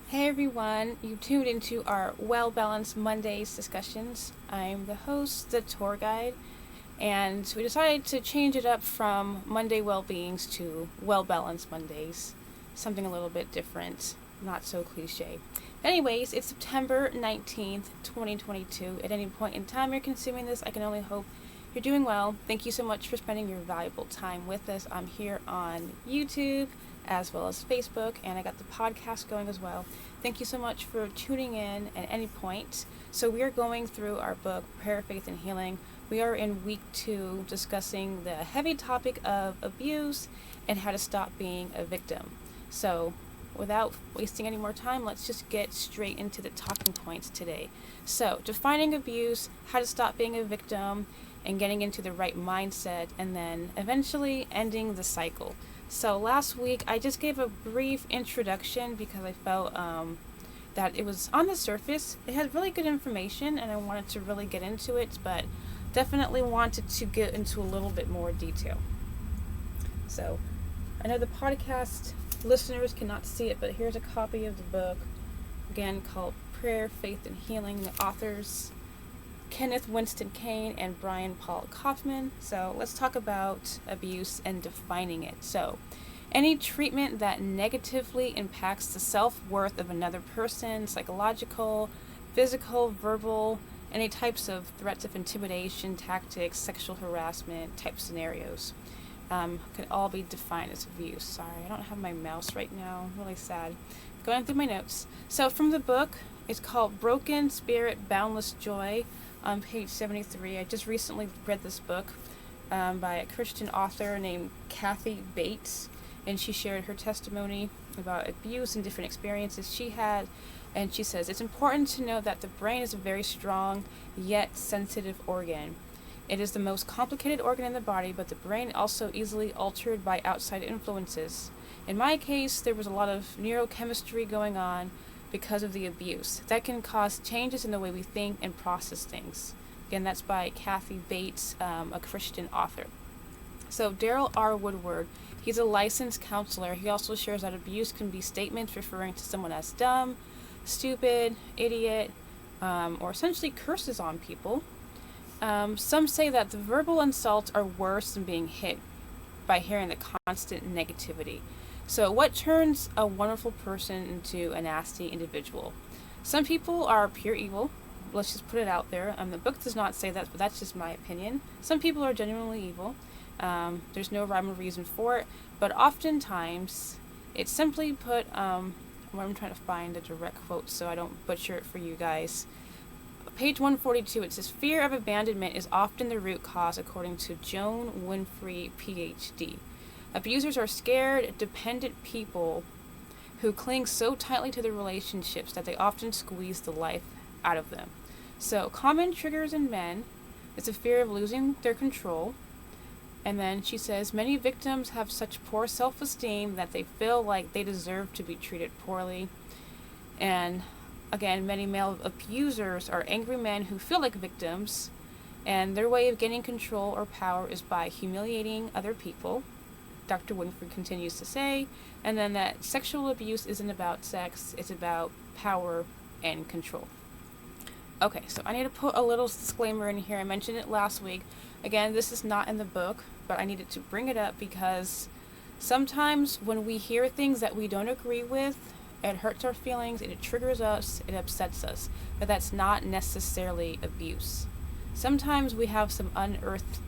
Hey everyone, you tuned into our Well Balanced Mondays discussions. I'm the host, the tour guide, and we decided to change it up from Monday Well-Beings to Well Balanced Mondays. Something a little bit different, not so cliche. Anyways, it's September 19th, 2022. At any point in time you're consuming this, I can only hope you're doing well. Thank you so much for spending your valuable time with us. I'm here on YouTube as well as Facebook, and I got the podcast going as well. Thank you so much for tuning in at any point. So we are going through our book, Prayer, Faith, and Healing. We are in week 2 discussing the heavy topic of abuse and how to stop being a victim. So without wasting any more time, let's just get straight into the talking points today. So defining abuse, how to stop being a victim, and getting into the right mindset, and then eventually ending the cycle. So last week I just gave a brief introduction because I felt that it was on the surface. It had really good information and I wanted to really get into it, but definitely wanted to get into a little bit more detail. So I know the podcast listeners cannot see it, but here's a copy of the book, again called Prayer, Faith, and Healing. The authors Kenneth Winston Kane and Brian Paul Kaufman. So let's talk about abuse and defining it. So any treatment that negatively impacts the self-worth of another person, psychological, physical, verbal, any types of threats of intimidation, tactics, sexual harassment type scenarios could all be defined as abuse. Sorry, I don't have my mouse right now. I'm really sad. Going through my notes. So from the book, it's called Broken Spirit, Boundless Joy. On page 73, I just recently read this book by a Christian author named Kathy Bates, and she shared her testimony about abuse and different experiences she had. And she says, it's important to know that the brain is a very strong yet sensitive organ. It is the most complicated organ in the body, but the brain also easily altered by outside influences. In my case, there was a lot of neurochemistry going on because of the abuse. That can cause changes in the way we think and process things. Again, that's by Kathy Bates, a Christian author. So Daryl R. Woodward, he's a licensed counselor. He also shares that abuse can be statements referring to someone as dumb, stupid, idiot, or essentially curses on people. Some say that the verbal insults are worse than being hit by hearing the constant negativity. So what turns a wonderful person into a nasty individual? Some people are pure evil. Let's just put it out there. The book does not say that, but that's just my opinion. Some people are genuinely evil. There's no rhyme or reason for it. But oftentimes, it's simply put, I'm trying to find a direct quote so I don't butcher it for you guys. Page 142, it says, fear of abandonment is often the root cause, according to Joan Winfrey, PhD. Abusers are scared, dependent people who cling so tightly to their relationships that they often squeeze the life out of them. So, common triggers in men is a fear of losing their control. And then she says, many victims have such poor self-esteem that they feel like they deserve to be treated poorly. And again, many male abusers are angry men who feel like victims, and their way of gaining control or power is by humiliating other people. Dr. Winfrey continues to say, and then that sexual abuse isn't about sex, it's about power and control. Okay, so I need to put a little disclaimer in here. I mentioned it last week. Again, this is not in the book, but I needed to bring it up because sometimes when we hear things that we don't agree with, it hurts our feelings, it triggers us, it upsets us, but that's not necessarily abuse. Sometimes we have some unearthed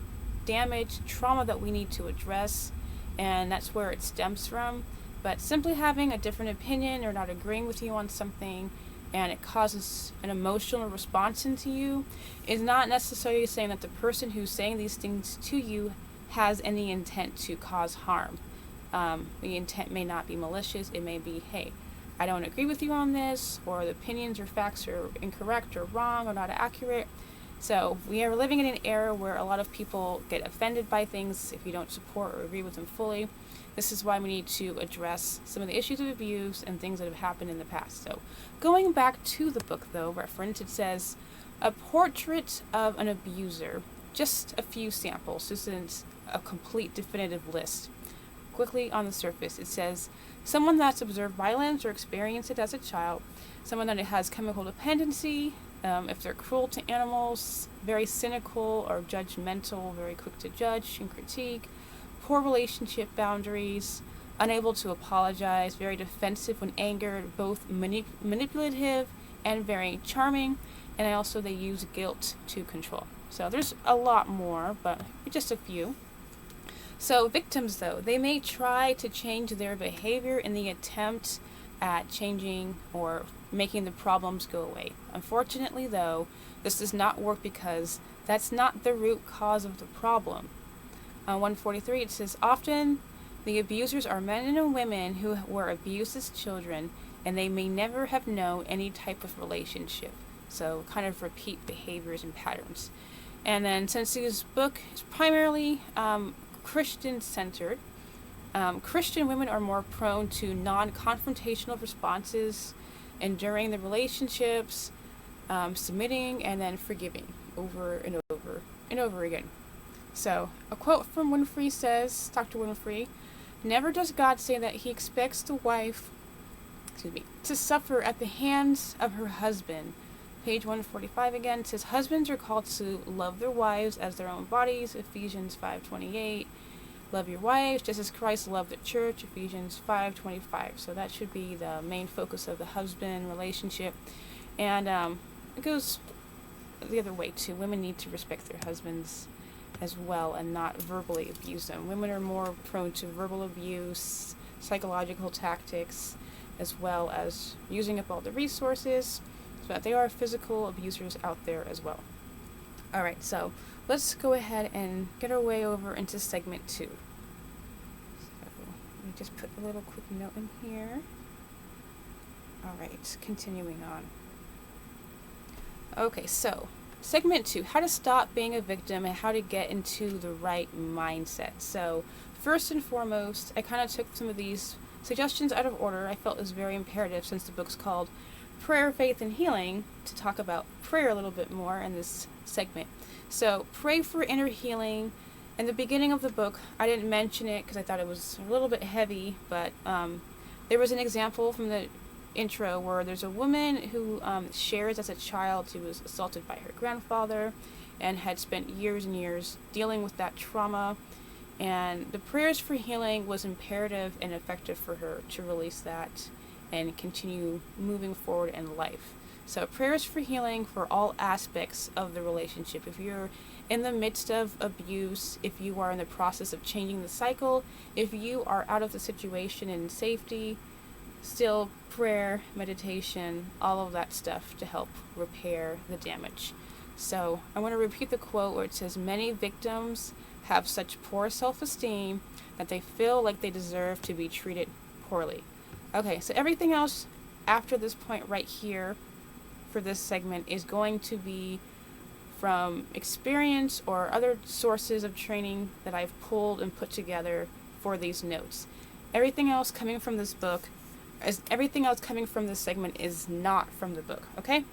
damage, trauma that we need to address, and that's where it stems from. But simply having a different opinion or not agreeing with you on something and it causes an emotional response into you is not necessarily saying that the person who's saying these things to you has any intent to cause harm. The intent may not be malicious. It may be, hey, I don't agree with you on this, or the opinions or facts are incorrect or wrong or not accurate. So we are living in an era where a lot of people get offended by things if you don't support or agree with them fully. This is why we need to address some of the issues of abuse and things that have happened in the past. So going back to the book, though, reference, it says, a portrait of an abuser. Just a few samples. This isn't a complete definitive list. quickly on the surface. It says someone that's observed violence or experienced it as a child, someone that has chemical dependency, if they're cruel to animals, very cynical or judgmental, very quick to judge and critique, poor relationship boundaries, unable to apologize, very defensive when angered, both manipulative and very charming, and also they use guilt to control. So there's a lot more, but just a few. So victims, though, they may try to change their behavior in the attempt at changing or making the problems go away. Unfortunately, though, this does not work because that's not the root cause of the problem. On 143, it says, often the abusers are men and women who were abused as children, and they may never have known any type of relationship. So kind of repeat behaviors and patterns. And then since this book is primarily Christian-centered, Christian women are more prone to non-confrontational responses, enduring the relationships, submitting, and then forgiving over and over and over again. So, a quote from Winfrey says, Dr. Winfrey, never does God say that he expects the wife, to suffer at the hands of her husband. Page 145 again says, husbands are called to love their wives as their own bodies, Ephesians 5:28. Love your wives just as Christ loved the church, Ephesians 5:25. So that should be the main focus of the husband relationship. And it goes the other way too. Women need to respect their husbands as well and not verbally abuse them. Women are more prone to verbal abuse, psychological tactics, as well as using up all the resources. But they are physical abusers out there as well. Alright, so let's go ahead and get our way over into segment 2. So let me just put a little quick note in here. Alright, continuing on. Okay, so segment 2, how to stop being a victim and how to get into the right mindset. So first and foremost, I kind of took some of these suggestions out of order. I felt it was very imperative since the book's called Prayer, Faith, and Healing to talk about prayer a little bit more in this segment. So pray for inner healing. In the beginning of the book, I didn't mention it because I thought it was a little bit heavy, but there was an example from the intro where there's a woman who shares as a child she was assaulted by her grandfather and had spent years and years dealing with that trauma, and the prayers for healing was imperative and effective for her to release that and continue moving forward in life. So prayers for healing for all aspects of the relationship. If you're in the midst of abuse, if you are in the process of changing the cycle, if you are out of the situation in safety, still prayer, meditation, all of that stuff to help repair the damage. So I want to repeat the quote where it says, many victims have such poor self-esteem that they feel like they deserve to be treated poorly. Okay, so everything else after this point right here for this segment is going to be from experience or other sources of training that I've pulled and put together for these notes. Everything else coming from this segment is not from the book, okay?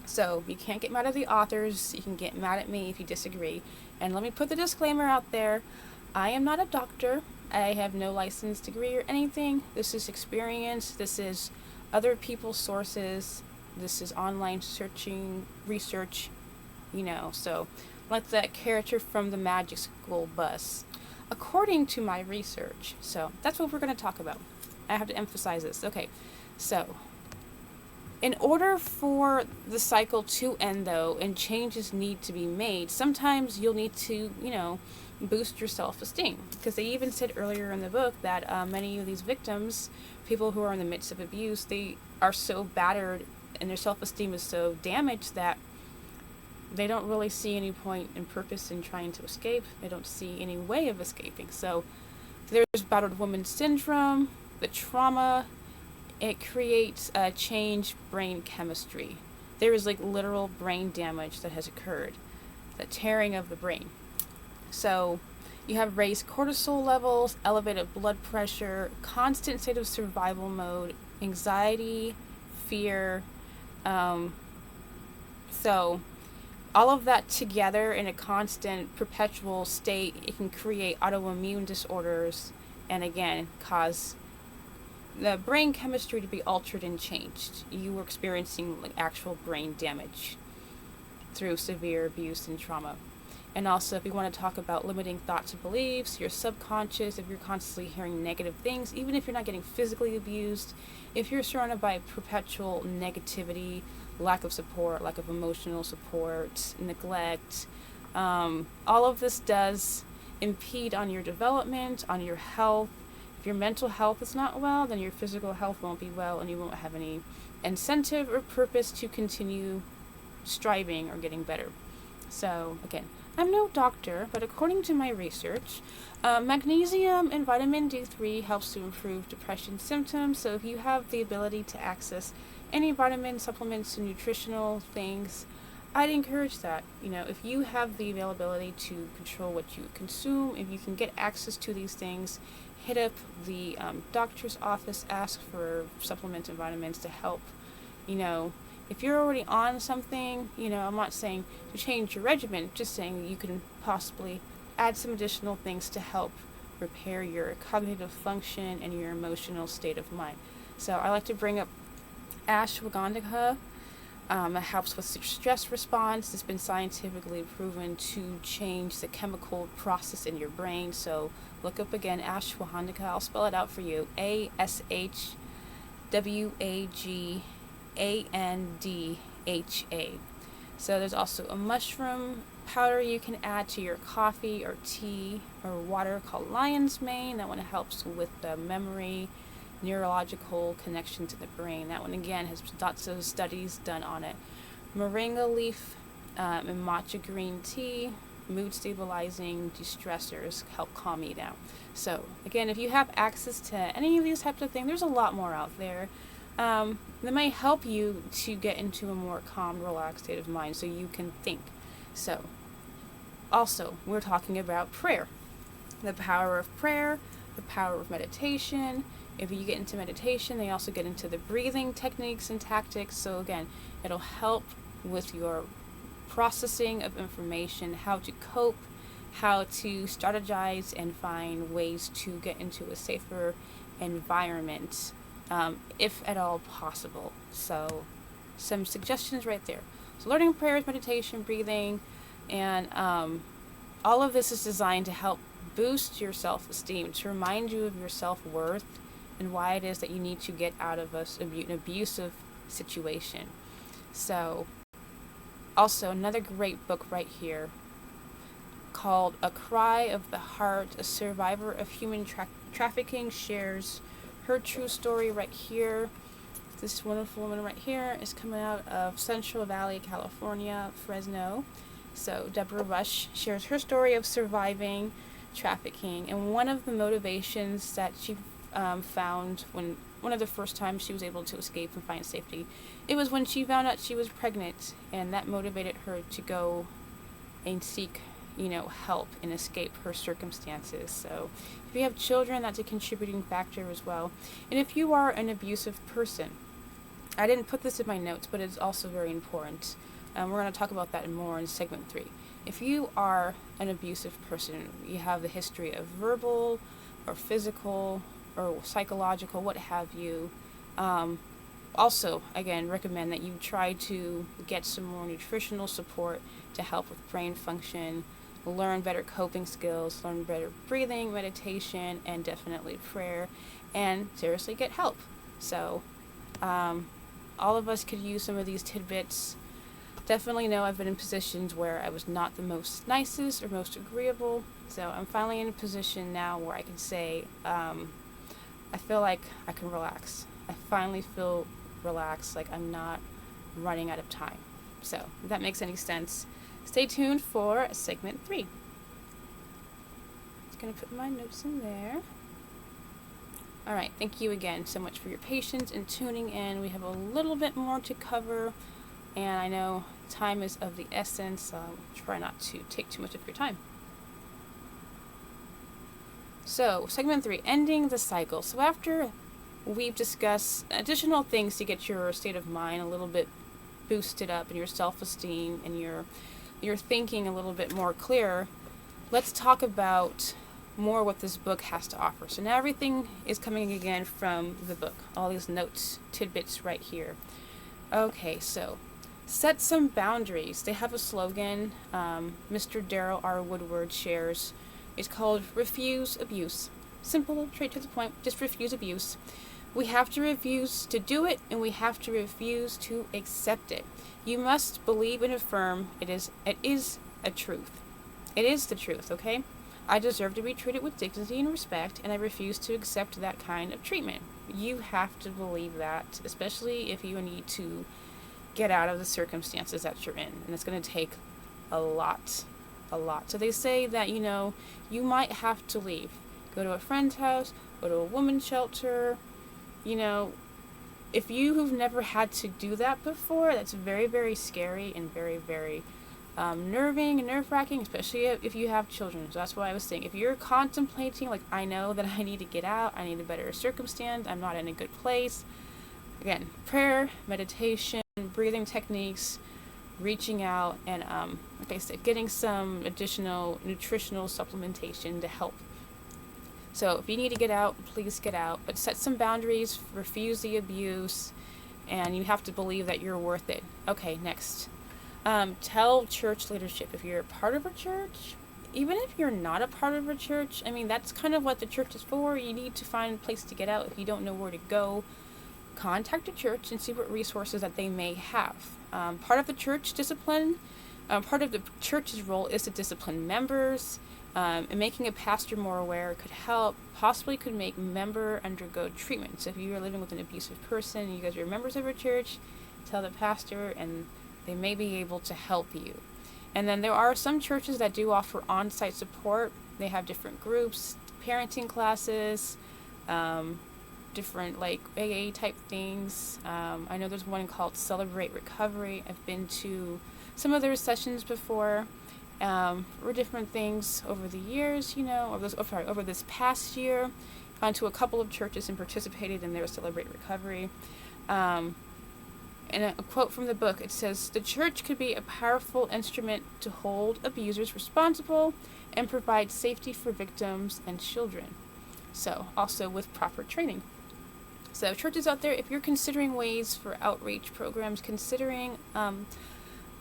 So you can't get mad at the authors, you can get mad at me if you disagree. And let me put the disclaimer out there, I am not a doctor, I have no licensed degree or anything. This is experience, this is other people's sources, this is online searching, research, so like that character from the Magic School Bus. According to my research, so that's what we're going to talk about. I have to emphasize this. Okay, so in order for the cycle to end, though, and changes need to be made, sometimes you'll need to, boost your self-esteem. Because they even said earlier in the book that many of these victims, people who are in the midst of abuse, they are so battered and their self-esteem is so damaged that they don't really see any point and purpose in trying to escape. They don't see any way of escaping. So there's battered woman syndrome, the trauma. It creates a changed brain chemistry. There is literal brain damage that has occurred, the tearing of the brain. So you have raised cortisol levels, elevated blood pressure, constant state of survival mode, anxiety, fear. So all of that together in a constant, perpetual state, it can create autoimmune disorders and again cause the brain chemistry to be altered and changed. You were experiencing like actual brain damage through severe abuse and trauma. And also, if you want to talk about limiting thoughts and beliefs, your subconscious, if you're constantly hearing negative things, even if you're not getting physically abused, if you're surrounded by perpetual negativity, lack of support, lack of emotional support, neglect, all of this does impede on your development, on your health. If your mental health is not well, then your physical health won't be well, and you won't have any incentive or purpose to continue striving or getting better. So, again, I'm no doctor, but according to my research, magnesium and vitamin D3 helps to improve depression symptoms. So if you have the ability to access any vitamin supplements and nutritional things, I'd encourage that. If you have the availability to control what you consume, if you can get access to these things, hit up the doctor's office, ask for supplements and vitamins to help. If you're already on something, I'm not saying to change your regimen, just saying that you can possibly add some additional things to help repair your cognitive function and your emotional state of mind. So I like to bring up ashwagandha. It helps with stress response. It's been scientifically proven to change the chemical process in your brain. So look up again ashwagandha. I'll spell it out for you. ASHWAGANDHA. So there's also a mushroom powder you can add to your coffee or tea or water called lion's mane. That one helps with the memory, neurological connections in the brain. That one again has lots of studies done on it. Moringa leaf and matcha green tea, mood stabilizing de-stressors, help calm you down. So again, if you have access to any of these types of things, there's a lot more out there. That might help you to get into a more calm, relaxed state of mind so you can think. So, also, we're talking about prayer. The power of prayer, the power of meditation. If you get into meditation, they also get into the breathing techniques and tactics. So again, it'll help with your processing of information, how to cope, how to strategize and find ways to get into a safer environment. If at all possible. So some suggestions right there. So learning prayers, meditation, breathing, and all of this is designed to help boost your self-esteem, to remind you of your self-worth and why it is that you need to get out of an abusive situation. So also another great book right here called A Cry of the Heart, a survivor of human trafficking shares her true story right here. This wonderful woman right here is coming out of Central Valley, California, Fresno. So Deborah Rush shares her story of surviving trafficking, and one of the motivations that she found when one of the first times she was able to escape and find safety, it was when she found out she was pregnant, and that motivated her to go and seek help and escape her circumstances. So if you have children, that's a contributing factor as well. And if you are an abusive person, I didn't put this in my notes, but it's also very important. We're going to talk about that more in segment 3. If you are an abusive person, you have the history of verbal or physical or psychological, what have you, also, again, recommend that you try to get some more nutritional support to help with brain function, learn better coping skills, learn better breathing, meditation, and definitely prayer, and seriously get help. So, all of us could use some of these tidbits. Definitely know I've been in positions where I was not the most nicest or most agreeable, so I'm finally in a position now where I can say, I feel like I can relax. I finally feel relaxed, like I'm not running out of time. So, if that makes any sense, stay tuned for segment 3. Just going to put my notes in there. Alright, thank you again so much for your patience and tuning in. We have a little bit more to cover, and I know time is of the essence, so I'll try not to take too much of your time. So, segment 3, ending the cycle. So after we've discussed additional things to get your state of mind a little bit boosted up and your self-esteem and your thinking a little bit more clear, let's talk about more what this book has to offer. So now everything is coming again from the book. All these notes, tidbits right here. Okay, so set some boundaries. They have a slogan. Mr. Darrell R. Woodward shares. It's called Refuse Abuse. Simple, straight to the point. Just refuse abuse. We have to refuse to do it, and we have to refuse to accept it. You must believe and affirm it is a truth. It is the truth, okay? I deserve to be treated with dignity and respect, and I refuse to accept that kind of treatment. You have to believe that, especially if you need to get out of the circumstances that you're in. And it's going to take a lot. So they say that, you might have to leave. Go to a friend's house, go to a woman's shelter. If you have never had to do that before, that's very, very scary and very, very nerve-wracking, especially if you have children. So that's why I was saying, if you're contemplating, I know that I need to get out, I need a better circumstance, I'm not in a good place. Again, prayer, meditation, breathing techniques, reaching out, and like I said, getting some additional nutritional supplementation to help. So if you need to get out, please get out, but set some boundaries, refuse the abuse, and you have to believe that you're worth it. Okay, next. Tell church leadership. If you're a part of a church, even if you're not a part of a church, that's kind of what the church is for. You need to find a place to get out. If you don't know where to go, contact a church and see what resources that they may have. Part of the church discipline, part of the church's role is to discipline members, and making a pastor more aware could help, possibly could make member undergo treatment. So if you are living with an abusive person, you guys are members of a church, tell the pastor, and they may be able to help you. And then there are some churches that do offer on-site support. They have different groups, parenting classes, different AA type things. I know there's one called Celebrate Recovery. I've been to some of their sessions before, or different things over the years, over this past year. Gone to a couple of churches and participated in their Celebrate Recovery. And a quote from the book, it says, "The church could be a powerful instrument to hold abusers responsible and provide safety for victims and children." So, also with proper training. So, churches out there, if you're considering ways for outreach programs, considering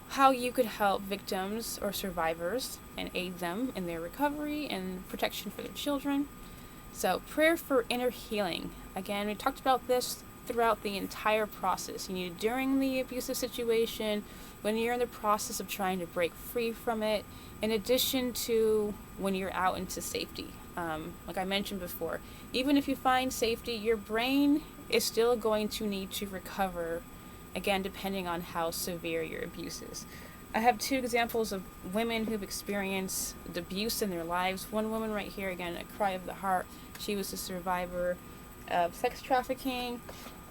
how you could help victims or survivors and aid them in their recovery and protection for their children. So, prayer for inner healing. Again, we talked about this throughout the entire process. You need during the abusive situation, when you're in the process of trying to break free from it, in addition to when you're out into safety. Like I mentioned before, even if you find safety, your brain is still going to need to recover, again, depending on how severe your abuse is. I have two examples of women who've experienced abuse in their lives. One woman right here, again, a cry of the heart. She was a survivor of sex trafficking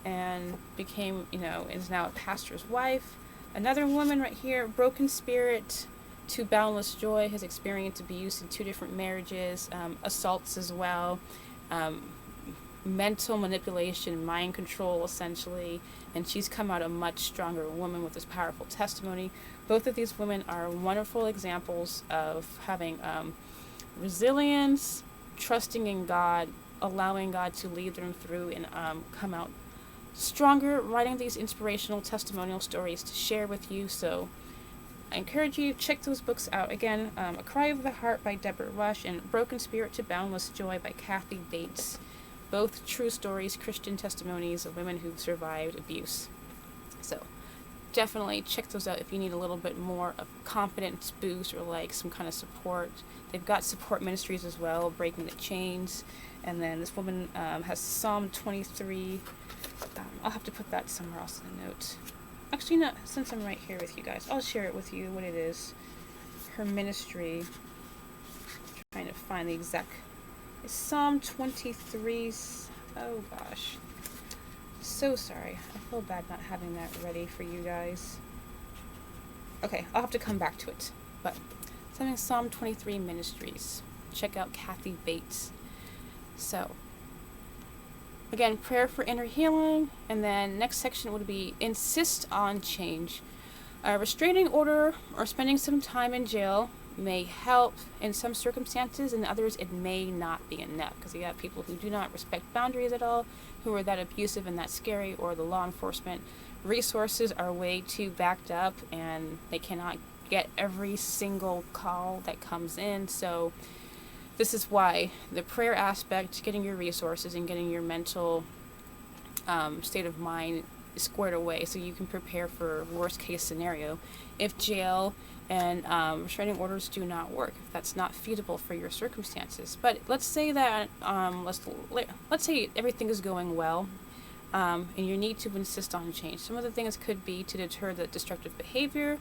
and became, is now a pastor's wife. Another woman right here, broken spirit to boundless joy, has experienced abuse in 2 different marriages, assaults as well, mental manipulation, mind control essentially, and she's come out a much stronger woman with this powerful testimony. Both of these women are wonderful examples of having resilience, trusting in God, allowing God to lead them through and come out stronger, writing these inspirational testimonial stories to share with you. So I encourage you to check those books out. Again, A Cry of the Heart by Deborah Rush and Broken Spirit to Boundless Joy by Kathy Bates. Both true stories, Christian testimonies of women who've survived abuse. So definitely check those out if you need a little bit more of confidence boost or some kind of support. They've got support ministries as well, Breaking the Chains. And then this woman has Psalm 23. I'll have to put that somewhere else in the note. Actually, no, since I'm right here with you guys, I'll share it with you what it is. Her ministry. I'm trying to find the exact. It's Psalm 23. Oh gosh. So sorry. I feel bad not having that ready for you guys. Okay, I'll have to come back to it. But something Psalm 23 Ministries. Check out Kathy Bates. So, again, prayer for inner healing, and then next section would be insist on change. A restraining order or spending some time in jail may help in some circumstances, and others it may not be enough, because you have people who do not respect boundaries at all, who are that abusive and that scary, or the law enforcement resources are way too backed up and they cannot get every single call that comes in. So this is why the prayer aspect, getting your resources and getting your mental state of mind squared away so you can prepare for worst case scenario if jail and restraining orders do not work, if that's not feasible for your circumstances. But let's say that let's say everything is going well, and you need to insist on change. Some of the things could be to deter the destructive behavior,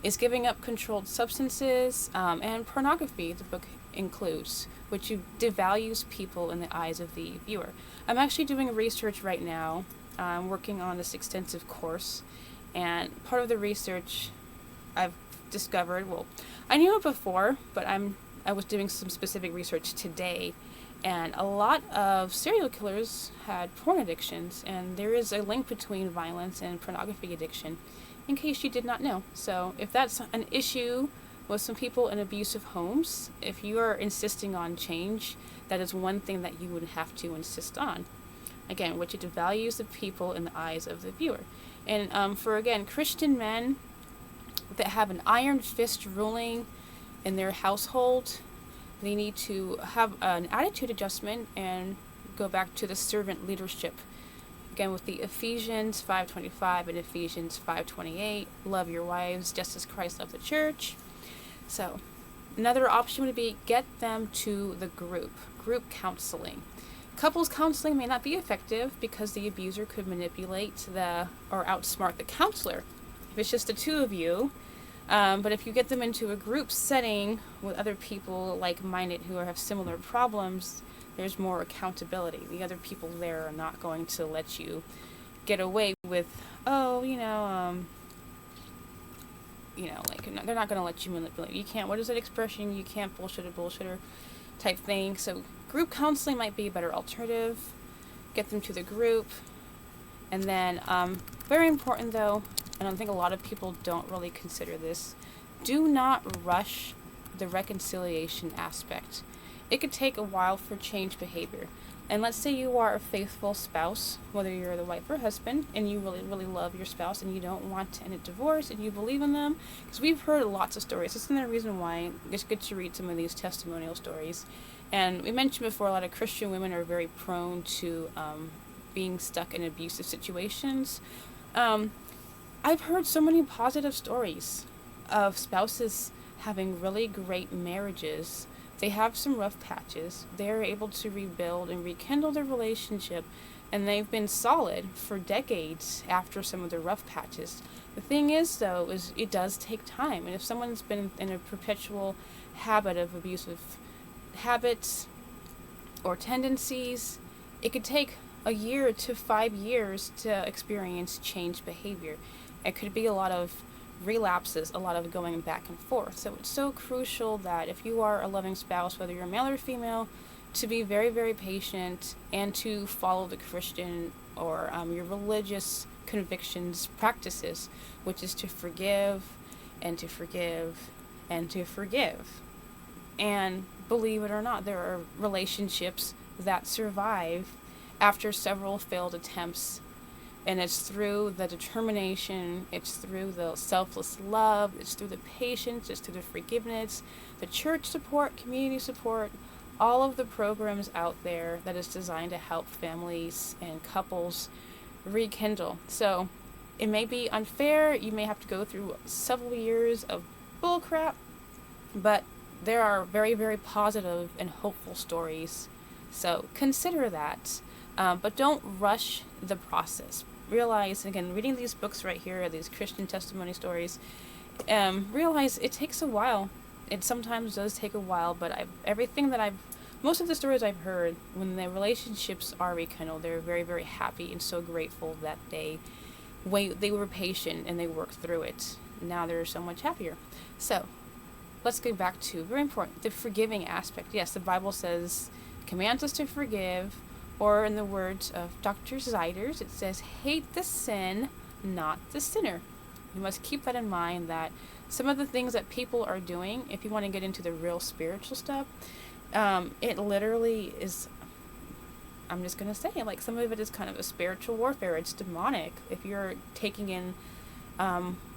is giving up controlled substances, and pornography, the book includes, which devalues people in the eyes of the viewer. I'm actually doing research right now. I'm working on this extensive course, and part of the research I've discovered, well, I knew it before, but I was doing some specific research today, and a lot of serial killers had porn addictions, and there is a link between violence and pornography addiction, in case you did not know. So if that's an issue with some people in abusive homes, if you are insisting on change, that is one thing that you would have to insist on. Again, which it devalues the people in the eyes of the viewer. And for, again, Christian men that have an iron fist ruling in their household, they need to have an attitude adjustment and go back to the servant leadership. Again, with the Ephesians 5:25 and Ephesians 5:28, love your wives just as Christ loved the church. So another option would be get them to the group counseling. Couples counseling may not be effective because the abuser could manipulate or outsmart the counselor if it's just the two of you. But if you get them into a group setting with other people like-minded who have similar problems, there's more accountability. The other people there are not going to let you get away with, they're not going to let you manipulate. You can't, what is that expression? You can't bullshit a bullshitter type thing. So group counseling might be a better alternative. Get them to the group. And then, very important though, and I think a lot of people don't really consider this, do not rush the reconciliation aspect. It could take a while for change behavior. And let's say you are a faithful spouse, whether you're the wife or husband, and you really, really love your spouse and you don't want to end a divorce and you believe in them. Because we've heard lots of stories. That's another reason why it's good to read some of these testimonial stories. And we mentioned before, a lot of Christian women are very prone to being stuck in abusive situations. I've heard so many positive stories of spouses having really great marriages. They have some rough patches. They're able to rebuild and rekindle their relationship, and they've been solid for decades after some of the rough patches. The thing is, though, is it does take time, and if someone's been in a perpetual habit of abusive habits or tendencies, it could take a year to 5 years to experience change behavior. It could be a lot of relapses, a lot of going back and forth. So it's so crucial that if you are a loving spouse, whether you're male or female, to be very, very patient and to follow the Christian or your religious convictions, practices, which is to forgive and to forgive and to forgive. And believe it or not, there are relationships that survive after several failed attempts. And it's through the determination, it's through the selfless love, it's through the patience, it's through the forgiveness, the church support, community support, all of the programs out there that is designed to help families and couples rekindle. So it may be unfair, you may have to go through several years of bullcrap, but there are very, very positive and hopeful stories. So consider that, but don't rush the process. Realize, again, reading these books right here, these Christian testimony stories, realize it takes a while. It sometimes does take a while, but most of the stories I've heard, when the relationships are rekindled, they're very, very happy and so grateful that they were patient and they worked through it. Now they're so much happier. So let's get back to, very important, the forgiving aspect. Yes, the Bible commands us to forgive. Or in the words of Dr. Ziders, it says, hate the sin, not the sinner. you must keep that in mind, that some of the things that people are doing, if you want to get into the real spiritual stuff, it literally is, I'm just going to say, like, some of it is kind of a spiritual warfare. It's demonic. If you're taking in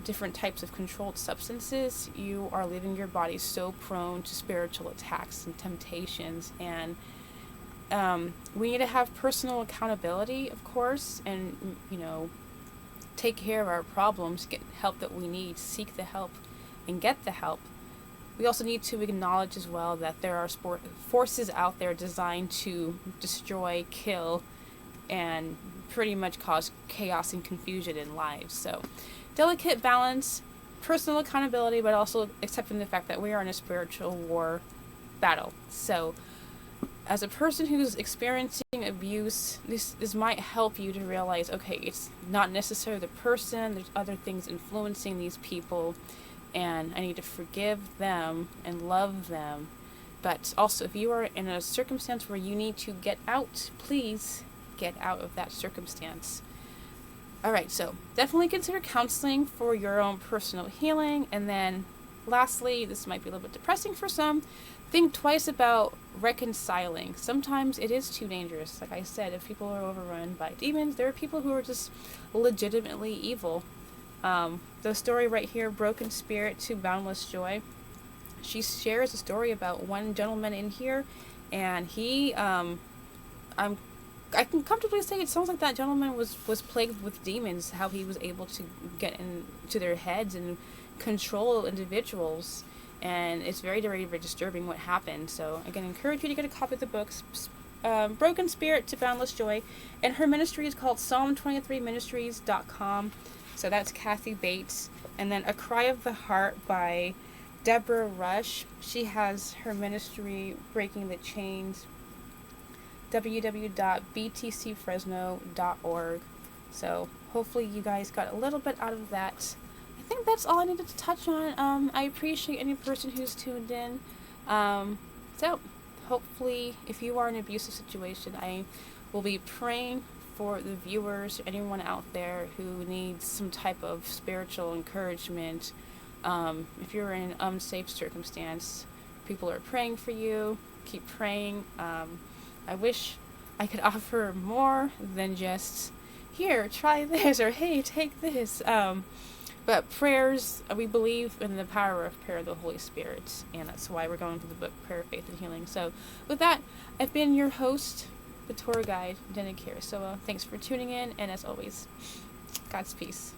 different types of controlled substances, you are leaving your body so prone to spiritual attacks and temptations. And we need to have personal accountability, of course, and, take care of our problems, get help that we need, seek the help, and get the help. We also need to acknowledge as well that there are forces out there designed to destroy, kill, and pretty much cause chaos and confusion in lives. So, delicate balance, personal accountability, but also accepting the fact that we are in a spiritual war battle. So, as a person who's experiencing abuse, this might help you to realize, okay, it's not necessarily the person, there's other things influencing these people, and I need to forgive them and love them. But also, if you are in a circumstance where you need to get out, please get out of that circumstance. Alright, so definitely consider counseling for your own personal healing. And then lastly, this might be a little bit depressing for some, think twice about reconciling. Sometimes it is too dangerous. Like I said, if people are overrun by demons, there are people who are just legitimately evil. The story right here, Broken Spirit to Boundless Joy, she shares a story about one gentleman in here, and he, I can comfortably say it sounds like that gentleman was plagued with demons, how he was able to get into their heads and control individuals. And it's very, very, very disturbing what happened. So I can encourage you to get a copy of the book, Broken Spirit to Boundless Joy. And her ministry is called Psalm23ministries.com. So that's Kathy Bates. And then A Cry of the Heart by Deborah Rush. She has her ministry, Breaking the Chains, www.btcfresno.org. So hopefully you guys got a little bit out of that. I think that's all I needed to touch on. I appreciate any person who's tuned in. So hopefully, if you are in an abusive situation, I will be praying for the viewers, anyone out there who needs some type of spiritual encouragement. If you're in an unsafe circumstance, people are praying for you. Keep praying. I wish I could offer more than just, here, try this, or hey, take this. But prayers, we believe in the power of prayer of the Holy Spirit, and that's why we're going through the book Prayer, Faith, and Healing. So with that, I've been your host, the tour guide, Jenna Kier. So thanks for tuning in, and as always, God's peace.